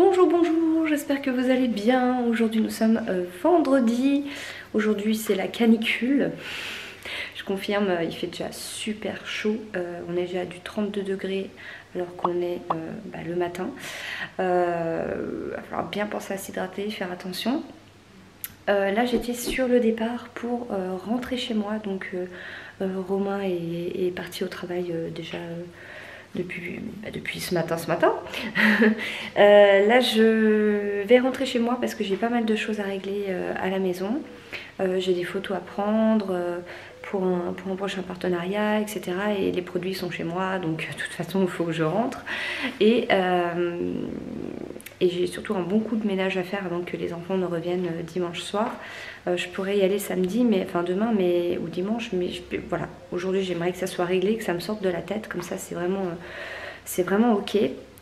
Bonjour, bonjour, j'espère que vous allez bien. Aujourd'hui nous sommes vendredi. Aujourd'hui c'est la canicule. Je confirme, il fait déjà super chaud. On est déjà à du 32 degrés alors qu'on est le matin. Il va falloir bien penser à s'hydrater, faire attention. Là j'étais sur le départ pour rentrer chez moi. Donc Romain est parti au travail déjà depuis ce matin. Là je vais rentrer chez moi parce que j'ai pas mal de choses à régler à la maison. J'ai des photos à prendre pour un prochain partenariat, etc. Et les produits sont chez moi, donc de toute façon il faut que je rentre. Et j'ai surtout un bon coup de ménage à faire avant que les enfants ne reviennent dimanche soir. Je pourrais y aller samedi, demain, ou dimanche, mais voilà. Aujourd'hui j'aimerais que ça soit réglé, que ça me sorte de la tête, comme ça c'est vraiment ok.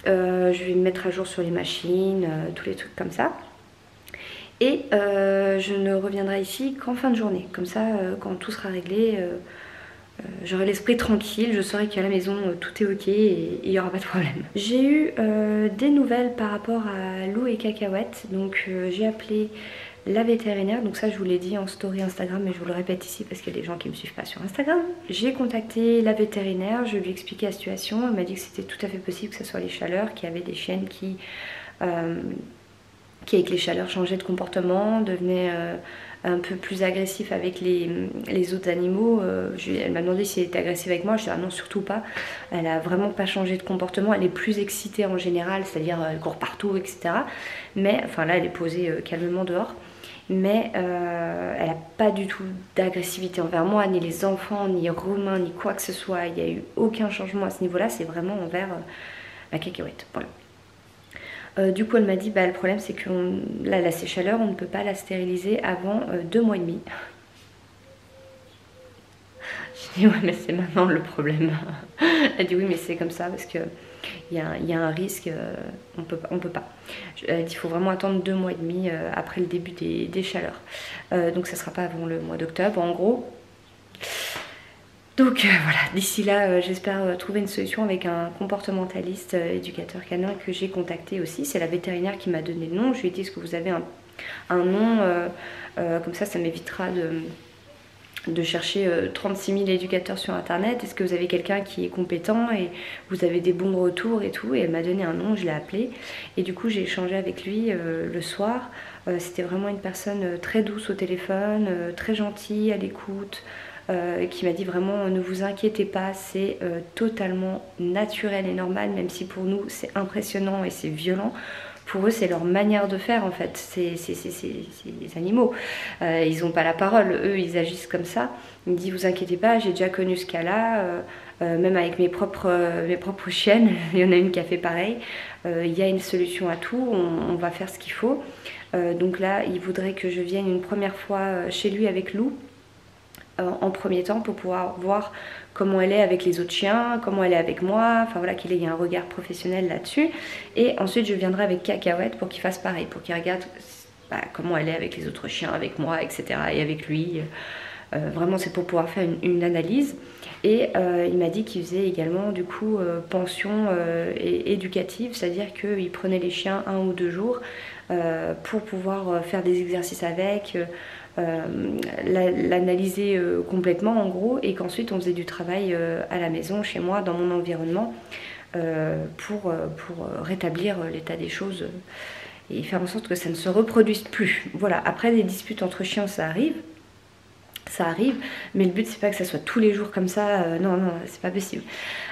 Je vais me mettre à jour sur les machines, tous les trucs comme ça. Et je ne reviendrai ici qu'en fin de journée. Comme ça, quand tout sera réglé, j'aurai l'esprit tranquille. Je saurai qu'à la maison, tout est ok et il n'y aura pas de problème. J'ai eu des nouvelles par rapport à Lou et Cacahuète. Donc j'ai appelé la vétérinaire. Donc ça, je vous l'ai dit en story Instagram, mais je vous le répète ici parce qu'il y a des gens qui ne me suivent pas sur Instagram. J'ai contacté la vétérinaire, je lui ai expliqué la situation. Elle m'a dit que c'était tout à fait possible que ce soit les chaleurs, qu'il y avait des chiennes qui avec les chaleurs changeaient de comportement, devenaient un peu plus agressif avec les autres animaux. Elle m'a demandé si elle était agressive avec moi, je dis ah non, surtout pas. Elle a vraiment pas changé de comportement, elle est plus excitée en général, c'est-à-dire elle court partout, etc. Mais, enfin là elle est posée calmement dehors. Mais elle n'a pas du tout d'agressivité envers moi, ni les enfants, ni Romain, ni quoi que ce soit. Il n'y a eu aucun changement à ce niveau-là, c'est vraiment envers la Cacahuète. Voilà. Du coup elle m'a dit le problème c'est que là ces chaleurs on ne peut pas la stériliser avant 2 mois et demi. J'ai dit ouais mais c'est maintenant le problème. Elle dit oui mais c'est comme ça parce que il y a un risque, on peut pas. Elle dit il faut vraiment attendre 2 mois et demi après le début des chaleurs. Donc ça sera pas avant le mois d'octobre en gros. Donc voilà, d'ici là, j'espère trouver une solution avec un comportementaliste éducateur canin que j'ai contacté aussi. C'est la vétérinaire qui m'a donné le nom. Je lui ai dit est-ce que vous avez un nom comme ça m'évitera de chercher 36 000 éducateurs sur internet. Est-ce que vous avez quelqu'un qui est compétent et vous avez des bons retours et tout. Et elle m'a donné un nom, je l'ai appelé. Et du coup j'ai échangé avec lui le soir. C'était vraiment une personne très douce au téléphone, très gentille, à l'écoute. Qui m'a dit vraiment ne vous inquiétez pas, c'est totalement naturel et normal, même si pour nous c'est impressionnant et c'est violent. Pour eux c'est leur manière de faire en fait, c'est les animaux, ils n'ont pas la parole, eux ils agissent comme ça. Il me dit vous inquiétez pas, j'ai déjà connu ce cas là, même avec mes propres chiennes, il y en a une qui a fait pareil, il y a une solution à tout, on va faire ce qu'il faut. Donc là il voudrait que je vienne une première fois chez lui avec Lou, en premier temps pour pouvoir voir comment elle est avec les autres chiens, comment elle est avec moi, enfin voilà qu'il y ait un regard professionnel là-dessus. Et ensuite je viendrai avec Cacahuète pour qu'il fasse pareil, pour qu'il regarde comment elle est avec les autres chiens, avec moi, etc. et avec lui. Vraiment c'est pour pouvoir faire une analyse. Et il m'a dit qu'il faisait également du coup pension éducative, c'est-à-dire qu'il prenait les chiens 1 ou 2 jours pour pouvoir faire des exercices avec, l'analyser complètement en gros, et qu'ensuite on faisait du travail à la maison, chez moi, dans mon environnement, pour rétablir l'état des choses et faire en sorte que ça ne se reproduise plus. Voilà, après des disputes entre chiens ça arrive, mais le but c'est pas que ça soit tous les jours comme ça, non, c'est pas possible.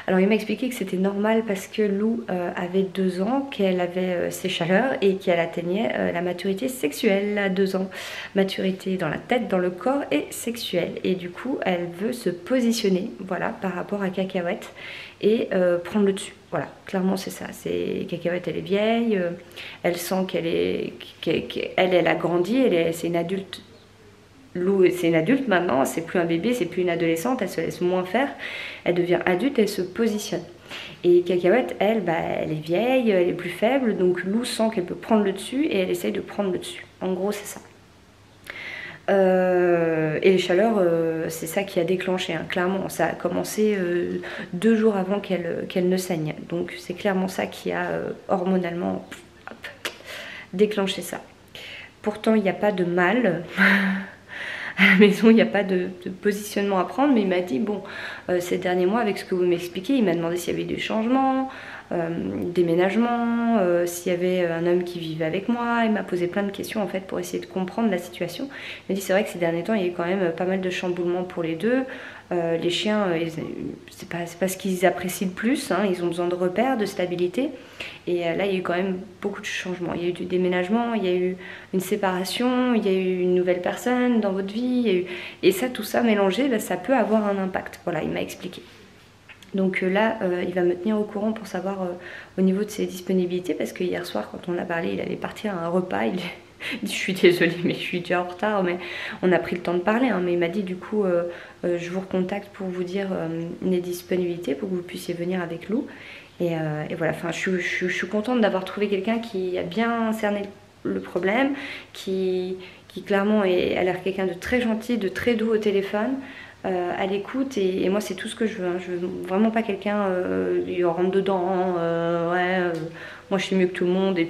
Alors il m'a expliqué que c'était normal parce que Lou avait 2 ans, qu'elle avait ses chaleurs et qu'elle atteignait la maturité sexuelle à 2 ans. Maturité dans la tête, dans le corps et sexuelle. Et du coup elle veut se positionner, voilà, par rapport à Cacahuète et prendre le dessus. Voilà, clairement c'est ça. Cacahuète elle est vieille, elle sent qu'elle a grandi, c'est une adulte. Lou, c'est une adulte maintenant, c'est plus un bébé, c'est plus une adolescente, elle se laisse moins faire, elle devient adulte, elle se positionne. Et Cacahuète, elle est vieille, elle est plus faible, donc Lou sent qu'elle peut prendre le dessus et elle essaye de prendre le dessus. En gros, c'est ça. Et les chaleurs, c'est ça qui a déclenché, hein. Clairement, ça a commencé 2 jours avant qu'elle ne saigne. Donc c'est clairement ça qui a hormonalement déclencher ça. Pourtant, il n'y a pas de mal. À la maison, il n'y a pas de positionnement à prendre, mais il m'a dit, bon, ces derniers mois, avec ce que vous m'expliquez, il m'a demandé s'il y avait des changements, déménagement, s'il y avait un homme qui vivait avec moi. Il m'a posé plein de questions en fait pour essayer de comprendre la situation. Il m'a dit, c'est vrai que ces derniers temps, il y a eu quand même pas mal de chamboulements pour les deux. Les chiens, c'est pas ce qu'ils apprécient le plus, hein, ils ont besoin de repères, de stabilité. Et là, il y a eu quand même beaucoup de changements. Il y a eu du déménagement, il y a eu une séparation, il y a eu une nouvelle personne dans votre vie. Il y a eu... Et ça, tout ça mélangé, bah, ça peut avoir un impact. Voilà, il m'a expliqué. Donc là, il va me tenir au courant pour savoir au niveau de ses disponibilités. Parce que hier soir, quand on a parlé, il allait partir à un repas. Il dit, je suis désolée, mais je suis déjà en retard. Mais on a pris le temps de parler. Hein, mais il m'a dit, du coup, je vous recontacte pour vous dire les disponibilités, pour que vous puissiez venir avec Lou. Et voilà, enfin, je suis contente d'avoir trouvé quelqu'un qui a bien cerné le problème, qui clairement a l'air quelqu'un de très gentil, de très doux au téléphone, à l'écoute. Et moi, c'est tout ce que je veux. Hein. Je veux vraiment pas quelqu'un qui rentre dedans. Moi, je suis mieux que tout le monde. Et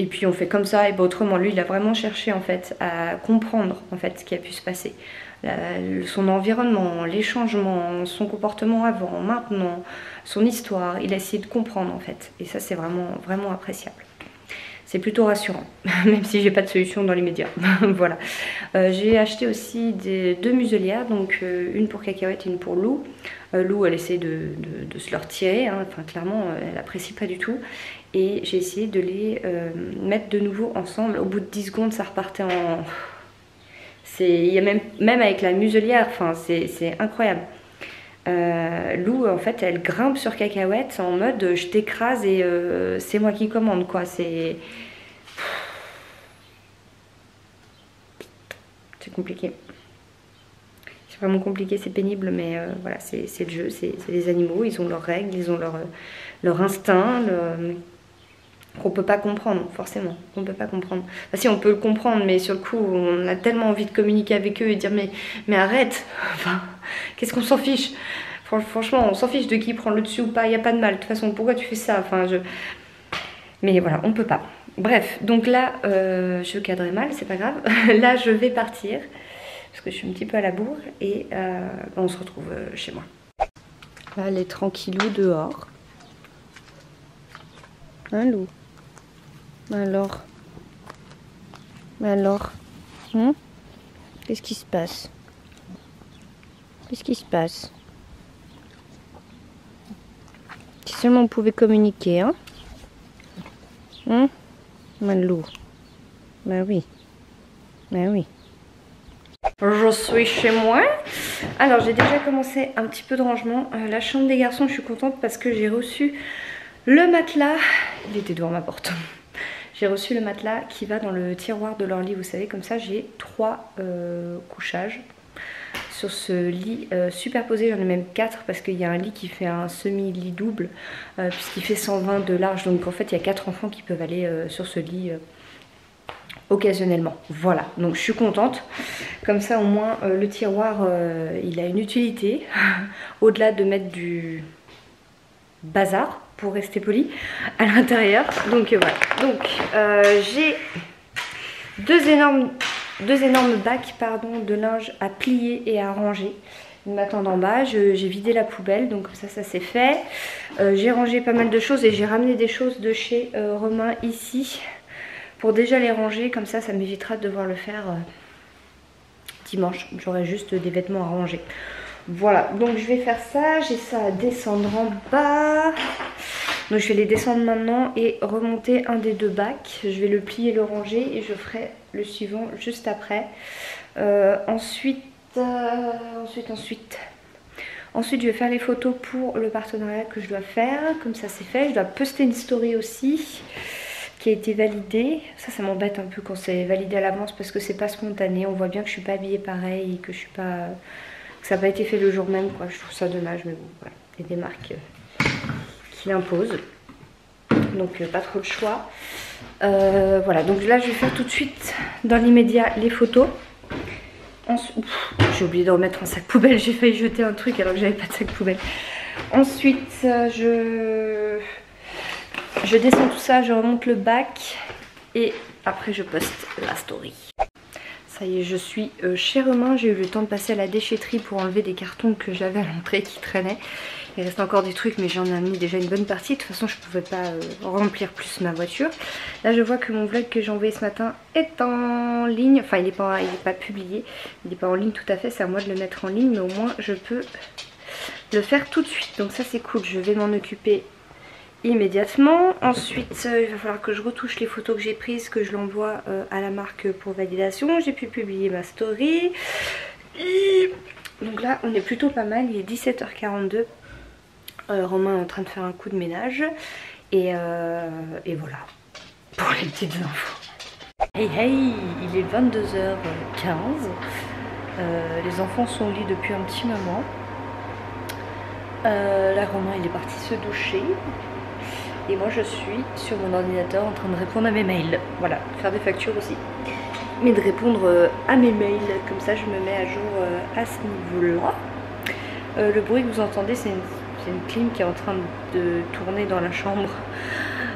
puis on fait comme ça. Et ben, autrement, lui, il a vraiment cherché en fait à comprendre en fait ce qui a pu se passer. Son environnement, les changements, son comportement avant, maintenant, son histoire, il a essayé de comprendre en fait. Et ça, c'est vraiment, vraiment appréciable. C'est plutôt rassurant, même si j'ai pas de solution dans l'immédiat. Voilà. J'ai acheté aussi deux muselières, donc une pour Cacahuète et une pour Lou. Lou, elle essaie de se leur tirer, hein. Enfin, clairement, elle apprécie pas du tout. Et j'ai essayé de les mettre de nouveau ensemble. Au bout de 10 secondes, ça repartait en... Il y a même avec la muselière, enfin, c'est incroyable. Lou, en fait, elle grimpe sur Cacahuète en mode je t'écrase et c'est moi qui commande, quoi. C'est compliqué. C'est vraiment compliqué, c'est pénible, mais voilà, c'est le jeu, c'est les animaux, ils ont leurs règles, ils ont leur instinct, qu'on peut pas comprendre, forcément, on peut pas comprendre. Enfin, si, on peut le comprendre, mais sur le coup, on a tellement envie de communiquer avec eux et dire mais arrête, enfin, qu'est-ce qu'on s'en fiche? Franchement, on s'en fiche de qui prend le dessus ou pas, il n'y a pas de mal. De toute façon, pourquoi tu fais ça? Enfin, mais voilà, on peut pas. Bref, donc là, je cadrais mal, c'est pas grave. Là, je vais partir, parce que je suis un petit peu à la bourre, et on se retrouve chez moi. Là, elle est tranquillou dehors. Hein, Lou? Alors, qu'est-ce qui se passe? Qu'est-ce qui se passe? Si seulement on pouvait communiquer, hein? Lou? Bah oui. Bah oui. Je suis chez moi. Alors, j'ai déjà commencé un petit peu de rangement. La chambre des garçons, je suis contente parce que j'ai reçu le matelas. Il était devant ma porte. J'ai reçu le matelas qui va dans le tiroir de leur lit. Vous savez, comme ça, j'ai 3 couchages sur ce lit superposé. J'en ai même 4 parce qu'il y a un lit qui fait un semi-lit double puisqu'il fait 120 de large. Donc en fait, il y a 4 enfants qui peuvent aller sur ce lit occasionnellement. Voilà, donc je suis contente. Comme ça, au moins, le tiroir, il a une utilité. Au-delà de mettre du bazar, pour rester poli, à l'intérieur. Donc voilà. Donc j'ai deux énormes bacs de linge à plier et à ranger. Ils m'attendent en bas. J'ai vidé la poubelle, donc ça c'est fait. J'ai rangé pas mal de choses et j'ai ramené des choses de chez Romain ici pour déjà les ranger. Comme ça m'évitera de devoir le faire dimanche. J'aurai juste des vêtements à ranger. Voilà, donc je vais faire ça. J'ai ça à descendre en bas. Donc je vais les descendre maintenant et remonter un des 2 bacs. Je vais le plier, le ranger et je ferai le suivant juste après. Ensuite, je vais faire les photos pour le partenariat que je dois faire. Comme ça c'est fait. Je dois poster une story aussi qui a été validée. Ça m'embête un peu quand c'est validé à l'avance parce que c'est pas spontané. On voit bien que je suis pas habillée pareil et que je suis pas... que ça n'a pas été fait le jour même, quoi. Je trouve ça dommage, mais bon, voilà. Il y a des marques qui l'imposent. Donc pas trop le choix. Voilà, donc là je vais faire tout de suite dans l'immédiat les photos. J'ai oublié de remettre un sac poubelle, j'ai failli jeter un truc alors que j'avais pas de sac poubelle. Ensuite Je descends tout ça, je remonte le bac et après je poste la story. Ça y est, je suis chez Romain. J'ai eu le temps de passer à la déchetterie pour enlever des cartons que j'avais à l'entrée qui traînaient. Il reste encore des trucs mais j'en ai mis déjà une bonne partie. De toute façon je pouvais pas remplir plus ma voiture. Là je vois que mon vlog que j'ai envoyé ce matin est en ligne. Enfin il est pas publié. Il n'est pas en ligne tout à fait. C'est à moi de le mettre en ligne. Mais au moins je peux le faire tout de suite. Donc ça c'est cool. Je vais m'en occuper immédiatement. Ensuite il va falloir que je retouche les photos que j'ai prises, que je l'envoie à la marque pour validation. J'ai pu publier ma story. Et donc là on est plutôt pas mal. Il est 17h42. Romain est en train de faire un coup de ménage et voilà pour les petites infos. Hey hey, il est 22h15. Les enfants sont au lit depuis un petit moment. Là Romain il est parti se doucher. Et moi je suis sur mon ordinateur en train de répondre à mes mails. Voilà, faire des factures aussi. Mais de répondre à mes mails. Comme ça je me mets à jour à ce niveau-là. Le bruit que vous entendez c'est une clim qui est en train de tourner dans la chambre.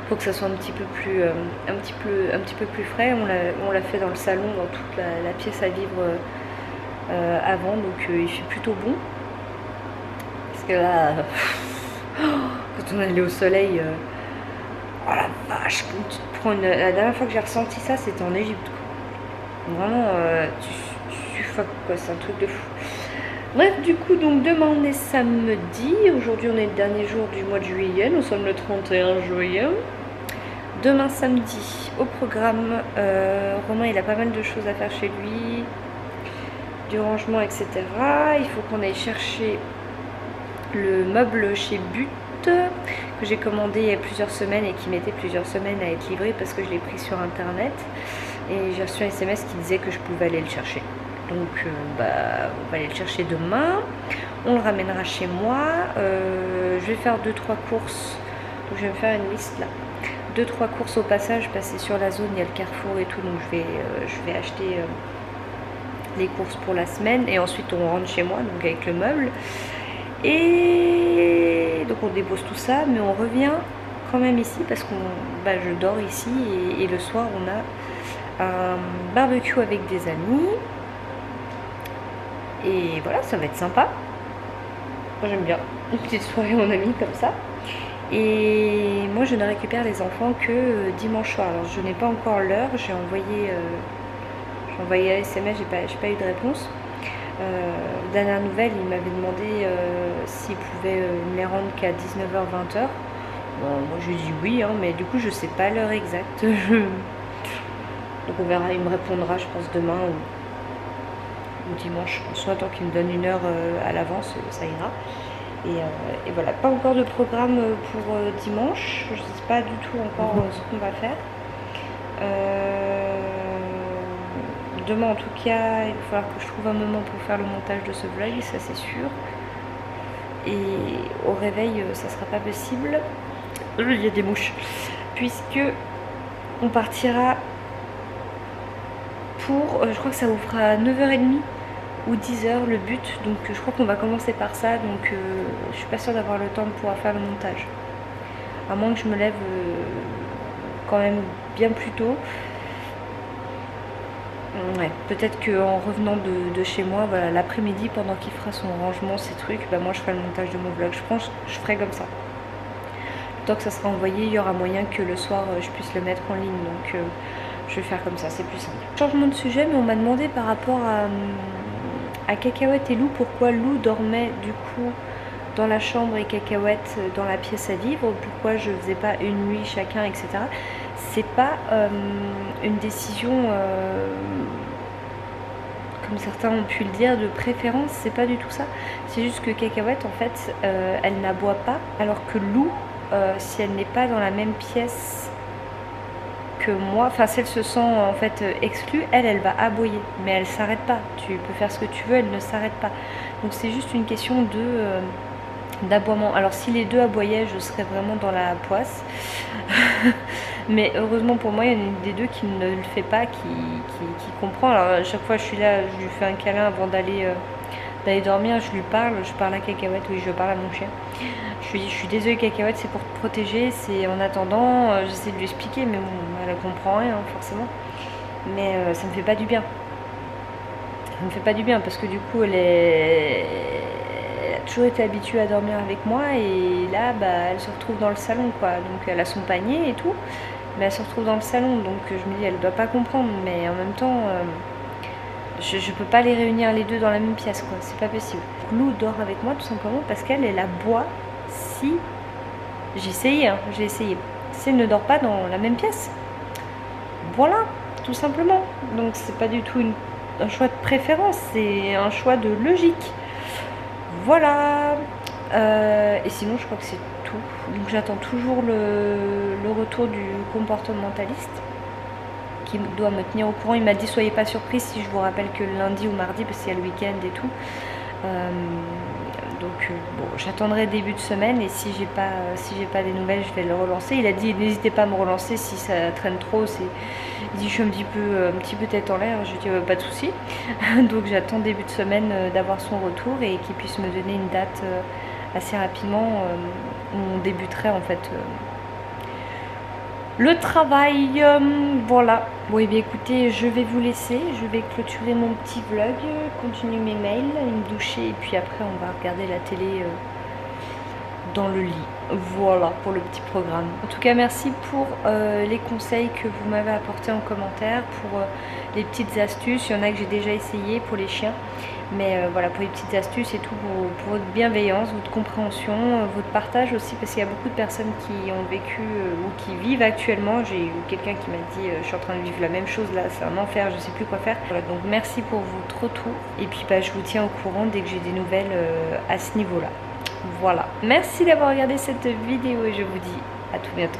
Pour que ça soit un petit peu plus frais. On l'a fait dans le salon, dans toute la pièce à vivre avant. Donc il fait plutôt bon. Parce que là, quand on est allé au soleil... Oh la vache, quand tu te prends la dernière fois que j'ai ressenti ça, c'était en Égypte. Vraiment, tu suffoques quoi, c'est un truc de fou. Bref, du coup, donc demain on est samedi. Aujourd'hui on est le dernier jour du mois de juillet. Nous sommes le 31 juillet. Demain samedi, au programme, Romain il a pas mal de choses à faire chez lui. Du rangement, etc. Il faut qu'on aille chercher le meuble chez But que j'ai commandé il y a plusieurs semaines et qui mettait plusieurs semaines à être livré parce que je l'ai pris sur internet et j'ai reçu un SMS qui disait que je pouvais aller le chercher. Donc on va aller le chercher demain, on le ramènera chez moi. Je vais faire 2-3 courses, donc je vais me faire une liste là, 2-3 courses au passage, passer sur la zone, il y a le Carrefour et tout, donc je vais acheter les courses pour la semaine et ensuite on rentre chez moi donc avec le meuble. Et donc on dépose tout ça, mais on revient quand même ici parce que je dors ici et le soir on a un barbecue avec des amis. Et voilà, ça va être sympa. Moi j'aime bien une petite soirée en amis comme ça. Et moi je ne récupère les enfants que dimanche soir. Alors je n'ai pas encore l'heure, j'ai envoyé un SMS, j'ai pas eu de réponse. Dernière nouvelle, il m'avait demandé s'il pouvait me les rendre qu'à 19h-20h. Moi je lui ai dit oui, hein, mais du coup je sais pas l'heure exacte. Donc on verra, il me répondra je pense demain ou dimanche. Soit tant qu'il me donne une heure à l'avance, ça ira. Et voilà, pas encore de programme pour dimanche. Je sais pas du tout encore ce qu'on va faire. Demain en tout cas il va falloir que je trouve un moment pour faire le montage de ce vlog, ça c'est sûr. Et au réveil ça sera pas possible. Il y a des mouches. Puisque on partira pour, je crois que ça vous fera 9h30 ou 10h le but. Donc je crois qu'on va commencer par ça. Donc je suis pas sûre d'avoir le temps de pouvoir faire le montage. À moins que je me lève quand même bien plus tôt. Ouais, peut-être qu'en revenant de chez moi, voilà, l'après-midi, pendant qu'il fera son rangement, ses trucs, moi je ferai le montage de mon vlog. Je pense que je ferai comme ça. Tant que ça sera envoyé, il y aura moyen que le soir je puisse le mettre en ligne. Donc je vais faire comme ça, c'est plus simple. Changement de sujet, mais on m'a demandé par rapport à Cacahuète et Lou, pourquoi Lou dormait du coup dans la chambre et Cacahuète dans la pièce à vivre, pourquoi je faisais pas une nuit chacun, etc. C'est pas une décision comme certains ont pu le dire de préférence, c'est pas du tout ça. C'est juste que Cacahuète en fait elle n'aboie pas, alors que Lou si elle n'est pas dans la même pièce que moi, enfin si elle se sent en fait exclue, elle va aboyer, mais elle s'arrête pas. Tu peux faire ce que tu veux, elle ne s'arrête pas. Donc c'est juste une question d'aboiement. Alors si les deux aboyaient, je serais vraiment dans la poisse. Mais heureusement pour moi, il y en a une des deux qui ne le fait pas, qui comprend. Alors à chaque fois je suis là, je lui fais un câlin avant d'aller dormir, je lui parle, je parle à Cacahuète, oui je parle à mon chien. Je Je lui dis, je suis désolée cacahuète, c'est pour te protéger, c'est en attendant, j'essaie de lui expliquer, mais bon, elle comprend rien forcément. Mais ça me fait pas du bien. Ça me fait pas du bien parce que du coup elle a toujours été habituée à dormir avec moi et là bah, elle se retrouve dans le salon quoi. Donc elle a son panier et tout, mais elle se retrouve dans le salon, donc je me dis elle doit pas comprendre, mais en même temps je peux pas les réunir les deux dans la même pièce quoi, c'est pas possible. Lou dort avec moi tout simplement parce qu'elle aboie si j'ai essayé, hein, j'ai essayé. Si elle ne dort pas dans la même pièce, voilà, tout simplement. Donc c'est pas du tout un choix de préférence, c'est un choix de logique. Voilà. Et sinon je crois que c'est tout. Donc j'attends toujours le retour du comportementaliste qui doit me tenir au courant. Il m'a dit soyez pas surpris si je vous rappelle que lundi ou mardi parce qu'il y a le week-end et tout. Donc bon, j'attendrai début de semaine et si j'ai pas des nouvelles, je vais le relancer. Il a dit n'hésitez pas à me relancer si ça traîne trop. Il dit je suis un petit peu tête en l'air. Je lui dis pas de souci. Donc j'attends début de semaine d'avoir son retour et qu'il puisse me donner une date assez rapidement où on débuterait en fait le travail. Voilà. Bon et bien écoutez, je vais vous laisser, je vais clôturer mon petit vlog, continuer mes mails, me doucher et puis après on va regarder la télé dans le lit. Voilà pour le petit programme. En tout cas merci pour les conseils que vous m'avez apportés en commentaire, pour les petites astuces, il y en a que j'ai déjà essayé pour les chiens. Mais voilà, pour les petites astuces et tout, pour votre bienveillance, votre compréhension, votre partage aussi, parce qu'il y a beaucoup de personnes qui ont vécu ou qui vivent actuellement. J'ai eu quelqu'un qui m'a dit je suis en train de vivre la même chose là, c'est un enfer, je sais plus quoi faire. Voilà, donc merci pour votre retour. Et puis bah, je vous tiens au courant dès que j'ai des nouvelles à ce niveau-là. Voilà. Merci d'avoir regardé cette vidéo et je vous dis à tout bientôt.